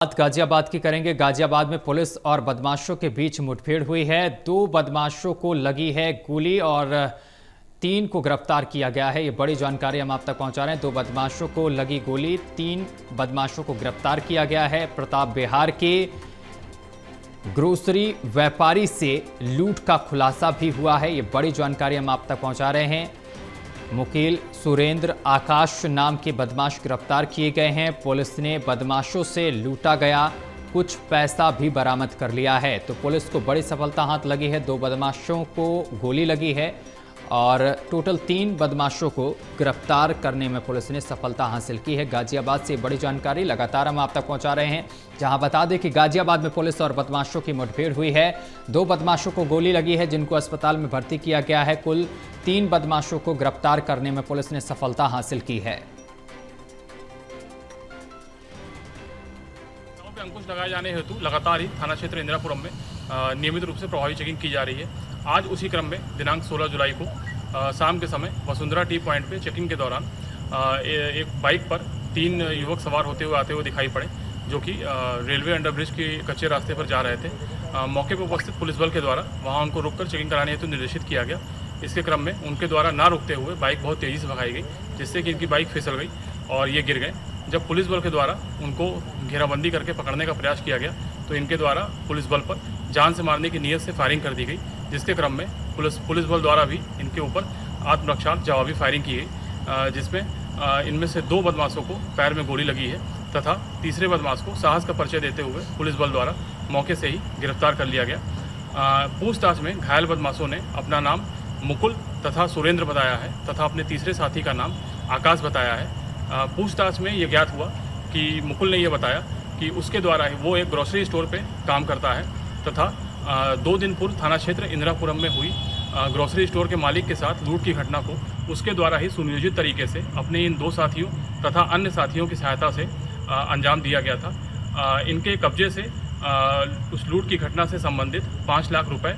बात गाजियाबाद की करेंगे। गाजियाबाद में पुलिस और बदमाशों के बीच मुठभेड़ हुई है। 2 बदमाशों को लगी है गोली और 3 को गिरफ्तार किया गया है। ये बड़ी जानकारी हम आप तक पहुंचा रहे हैं। 2 बदमाशों को लगी गोली, 3 बदमाशों को गिरफ्तार किया गया है। प्रताप बिहार के ग्रोसरी व्यापारी से लूट का खुलासा भी हुआ है। ये बड़ी जानकारी हम आप तक पहुंचा रहे हैं। मुकील सुरेंद्र आकाश नाम के बदमाश गिरफ्तार किए गए हैं। पुलिस ने बदमाशों से लूटा गया कुछ पैसा भी बरामद कर लिया है। तो पुलिस को बड़ी सफलता हाथ लगी है। 2 बदमाशों को गोली लगी है और टोटल 3 बदमाशों को गिरफ्तार करने में पुलिस ने सफलता हासिल की है। गाजियाबाद से बड़ी जानकारी लगातार हम आप तक पहुंचा रहे हैं, जहां बता दें कि गाजियाबाद में पुलिस और बदमाशों की मुठभेड़ हुई है। 2 बदमाशों को गोली लगी है, जिनको अस्पताल में भर्ती किया गया है। कुल 3 बदमाशों को गिरफ्तार करने में पुलिस ने सफलता हासिल की है। अंकुश लगाए जाने हेतु लगातार ही थाना क्षेत्र इंदिरापुरम में नियमित रूप से प्रभावी चेकिंग की जा रही है। आज उसी क्रम में दिनांक 16 जुलाई को शाम के समय वसुंधरा टी पॉइंट पे चेकिंग के दौरान एक बाइक पर 3 युवक सवार होते हुए आते हुए दिखाई पड़े, जो कि रेलवे अंडरब्रिज के कच्चे रास्ते पर जा रहे थे। मौके पर उपस्थित पुलिस बल के द्वारा वहां उनको रोककर चेकिंग कराने हेतु निर्देशित किया गया। इसके क्रम में उनके द्वारा ना रुकते हुए बाइक बहुत तेज़ी से भगाई गई, जिससे कि इनकी बाइक फिसल गई और ये गिर गए। जब पुलिस बल के द्वारा उनको घेराबंदी करके पकड़ने का प्रयास किया गया, तो इनके द्वारा पुलिस बल पर जान से मारने की नीयत से फायरिंग कर दी गई, जिसके क्रम में पुलिस बल द्वारा भी इनके ऊपर आत्मरक्षा जवाबी फायरिंग की गई, जिसमें इनमें से 2 बदमाशों को पैर में गोली लगी है तथा तीसरे बदमाश को साहस का परिचय देते हुए पुलिस बल द्वारा मौके से ही गिरफ्तार कर लिया गया। पूछताछ में घायल बदमाशों ने अपना नाम मुकुल तथा सुरेंद्र बताया है तथा अपने तीसरे साथी का नाम आकाश बताया है। पूछताछ में ये ज्ञात हुआ कि मुकुल ने यह बताया कि उसके द्वारा ही वो एक ग्रोसरी स्टोर पे काम करता है तथा 2 दिन पूर्व थाना क्षेत्र इंदिरापुरम में हुई ग्रोसरी स्टोर के मालिक के साथ लूट की घटना को उसके द्वारा ही सुनियोजित तरीके से अपने इन 2 साथियों तथा अन्य साथियों की सहायता से अंजाम दिया गया था। इनके कब्जे से उस लूट की घटना से संबंधित 5 लाख रुपए,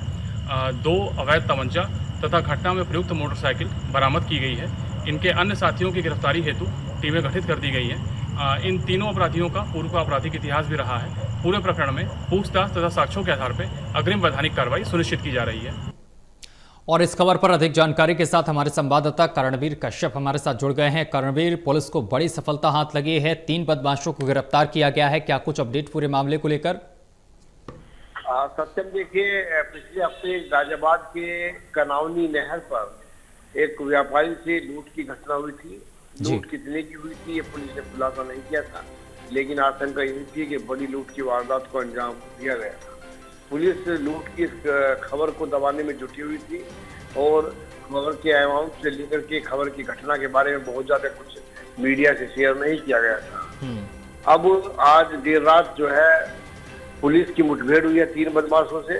2 अवैध तमंचा तथा घटना में प्रयुक्त मोटरसाइकिल बरामद की गई है। इनके अन्य साथियों की गिरफ्तारी हेतु टीमें गठित कर दी गई हैं। इन तीनों अपराधियों का पूर्व का आपराधिक इतिहास भी रहा है। पूरे प्रकरण में पूछताछ तथा साक्ष्यों के आधार पर अग्रिम वैधानिक कार्रवाई सुनिश्चित की जा रही है। और इस खबर पर अधिक जानकारी के साथ हमारे संवाददाता करणवीर कश्यप हमारे साथ जुड़ गए हैं। करणवीर, पुलिस को बड़ी सफलता हाथ लगी है, 3 बदमाशों को गिरफ्तार किया गया है। क्या कुछ अपडेट पूरे मामले को लेकर? सत्यम, देखिए, पिछले हफ्ते गाजियाबाद के कनावनी नहर पर एक व्यापारी से लूट की घटना हुई थी। लूट कितने की हुई थी ये पुलिस ने खुलासा नहीं किया था, लेकिन आशंका यही थी कि बड़ी लूट की वारदात को अंजाम दिया गया था। पुलिस लूट की खबर को दबाने में जुटी हुई थी और खबर के अमाउंट से लेकर के खबर की घटना के बारे में बहुत ज्यादा कुछ मीडिया से शेयर नहीं किया गया था। अब आज देर रात जो है पुलिस की मुठभेड़ हुई है 3 बदमाशों से,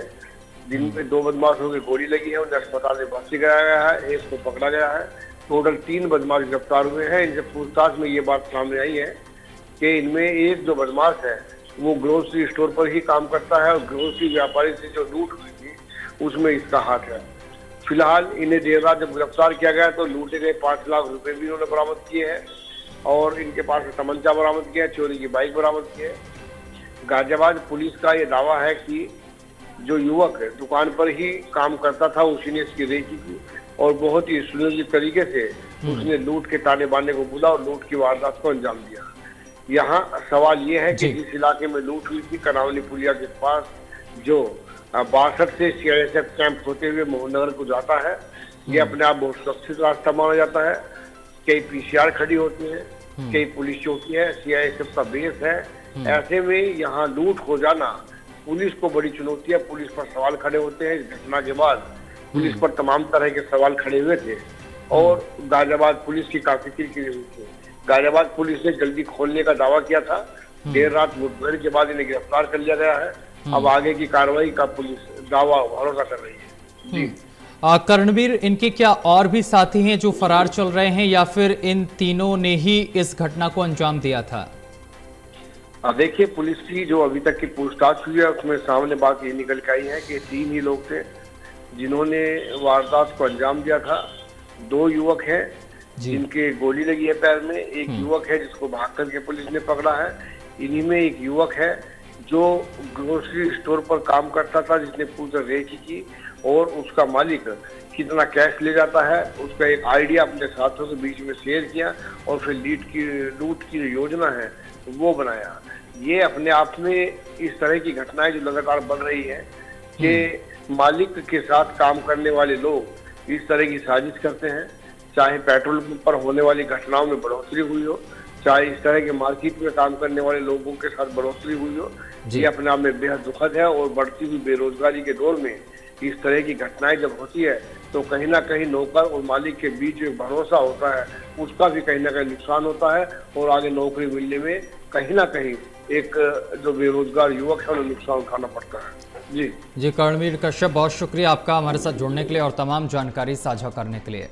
जिनमें 2 बदमाशों की गोली लगी है। उन्हें अस्पताल में भर्ती कराया गया है, 1 को पकड़ा गया है। टोटल 3 बदमाश गिरफ्तार हुए हैं। इनसे पूछताछ में ये बात सामने आई है कि इनमें एक जो बदमाश है वो ग्रोसरी स्टोर पर ही काम करता है और ग्रोसरी व्यापारी से जो लूट हुई थी उसमें इसका हाथ है। फिलहाल इन्हें देर रात जब गिरफ्तार किया गया तो लूटे गए 5 लाख रुपए भी इन्होंने बरामद किए हैं और इनके पास से तमंचा बरामद किया है, चोरी की बाइक बरामद की है। गाजियाबाद पुलिस का ये दावा है कि जो युवक दुकान पर ही काम करता था उसी ने इसकी रेकी की और बहुत ही सुनियोजित तरीके से उसने लूट के ताने बांधने को बोला और लूट की वारदात को अंजाम दिया। यहाँ सवाल ये है कि जिस इलाके में लूट हुई थी कनावली पुलिया के पास, जो 62 से CISF कैंप होते हुए मोहननगर को जाता है, ये अपने आप बहुत सुरक्षित रास्ता माना जाता है। कई PCR खड़ी होती है, कई पुलिस चौकी है, CISF का बेस है। ऐसे में यहाँ लूट हो जाना पुलिस को बड़ी चुनौती है। पुलिस पर सवाल खड़े होते हैं। इस घटना के बाद पुलिस पर तमाम तरह के सवाल खड़े हुए थे और गाजियाबाद पुलिस की काफी किरकिरी हुई थी। गाजियाबाद पुलिस ने जल्दी खोलने का दावा किया था। देर रात मुठभेड़ के बाद इन्हें गिरफ्तार कर लिया गया है। अब आगे की कार्रवाई का पुलिस दावा भरोसा कर रही है। जी करणवीर, इनके क्या और भी साथी हैं जो फरार चल रहे हैं या फिर इन तीनों ने ही इस घटना को अंजाम दिया था? देखिए, पुलिस की जो अभी तक की पूछताछ हुई है उसमें सामने बात ये निकल के आई है कि 3 ही लोग थे जिन्होंने वारदात को अंजाम दिया था। 2 युवक हैं जिनके गोली लगी है पैर में, एक युवक है जिसको भाग करके पुलिस ने पकड़ा है, इन्हीं में एक युवक है जो ग्रोसरी स्टोर पर काम करता था, जिसने पूरी तरह रेकी की और उसका मालिक कितना कैश ले जाता है उसका एक आइडिया अपने साथियों के बीच में शेयर किया और फिर लूट की जो योजना है वो बनाया। ये अपने आप में इस तरह की घटनाएं जो लगातार बढ़ रही है कि मालिक के साथ काम करने वाले लोग इस तरह की साजिश करते हैं, चाहे पेट्रोल पंप पर होने वाली घटनाओं में बढ़ोतरी हुई हो, चाहे इस तरह के मार्केट में काम करने वाले लोगों के साथ बढ़ोतरी हुई हो। ये अपने आप में बेहद दुखद है और बढ़ती हुई बेरोजगारी के दौर में इस तरह की घटनाएं जब होती है तो कहीं ना कहीं नौकर और मालिक के बीच जो भरोसा होता है उसका भी कहीं ना कहीं नुकसान होता है और आगे नौकरी मिलने में कहीं ना कहीं एक जो बेरोजगार युवक है उन्हें नुकसान उठाना पड़ता है। जी कर्णवीर कश्यप, बहुत शुक्रिया आपका हमारे साथ जुड़ने के लिए और तमाम जानकारी साझा करने के लिए।